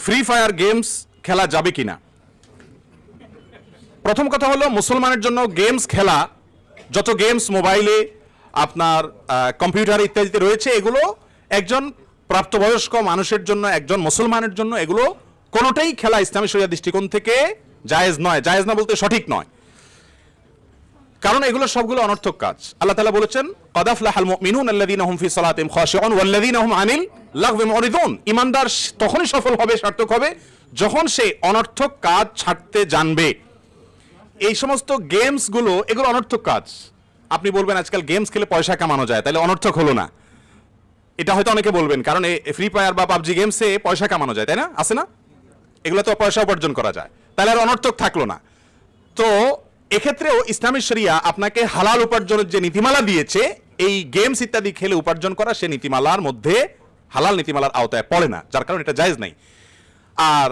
Free fire games খেলা যাবে কিনা। প্রথম কথা হলো, মুসলমানের জন্য গেমস খেলা, যত গেমস মোবাইলে আপনার কম্পিউটার ইত্যাদিতে রয়েছে, এগুলো একজন প্রাপ্তবয়স্ক মানুষের জন্য, একজন মুসলমানের জন্য এগুলো কোনোটাই খেলা ইসলামী শরিয়া দৃষ্টিকোণ থেকে জায়েজ নয়। জায়েজ না বলতে সঠিক নয়, কারণ এগুলো সবগুলো অনর্থক কাজ। আল্লাহ তাআলা বলেছেন, ক্বাদ আফলাহাল মুমিনুন আল্লাযীনা হুম ফি সালাতিহিম খাশিউন ওয়াল্লাযীনা হুম আনিল লাগবি মুরিদুন। ঈমানদার তখনই সফল হবে, সার্থক হবে, যখন সে অনর্থক কাজ ছাড়তে জানবে। এই সমস্ত গেমস গুলো, এগুলো অনর্থক কাজ। আপনি বলবেন আজকাল গেমস খেলে পয়সা কামানো যায়, তাহলে অনর্থক হলো না? এটা হয়তো অনেকে বলবেন, কারণ ফ্রি ফায়ার বা পাবজি গেমসে পয়সা কামানো যায়, তাই না? আছে না? এগুলো তো পয়সা উপার্জন করা যায়, তাহলে আর অনর্থক থাকলো না। তো এক্ষেত্রেও ইসলামী শরিয়া আপনাকে হালাল উপার্জনের যে নীতিমালা দিয়েছে, এই গেমস ইত্যাদি খেলে উপার্জন করা সে নীতিমালার মধ্যে, হালাল নীতিমালার আওতায় পড়ে না, যার কারণে এটা জায়েজ নাই। আর